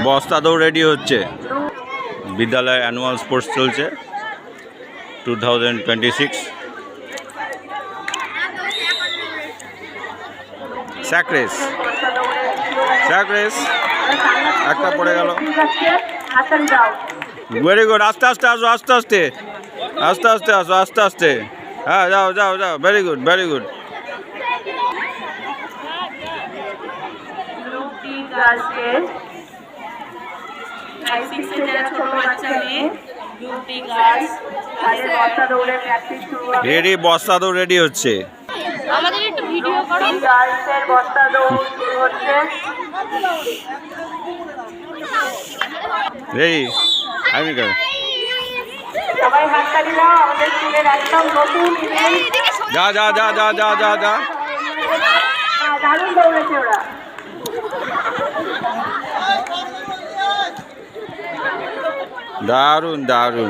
বস্তা দৌড় রেডি হচ্ছে। বিদ্যালয়ে অ্যানুয়াল স্পোর্টস চলছে 2026। স্যাক রেস একটা পড়ে গেল। Very good. আস্তে আস্তে আসো, আস্তে আস্তে আস্তে আস্তে আসো, আস্তে আস্তে। হ্যাঁ, যাও যাও যাও। Very good, very good. Ready, বস্তা দৌড় রেডি হচ্ছে। আমাদের একটু ভিডিও করো। গার্লসের বস্তা দৌড় শুরু হচ্ছে। রেডি, আমি কর। সবাই হাততালি দাও। আমাদের স্কুলের একদম নতুন ইভেন্ট। যা যা যা যা যা যা যা। দারুণ দৌড়েছে ওরা। দারুণ দারুণ।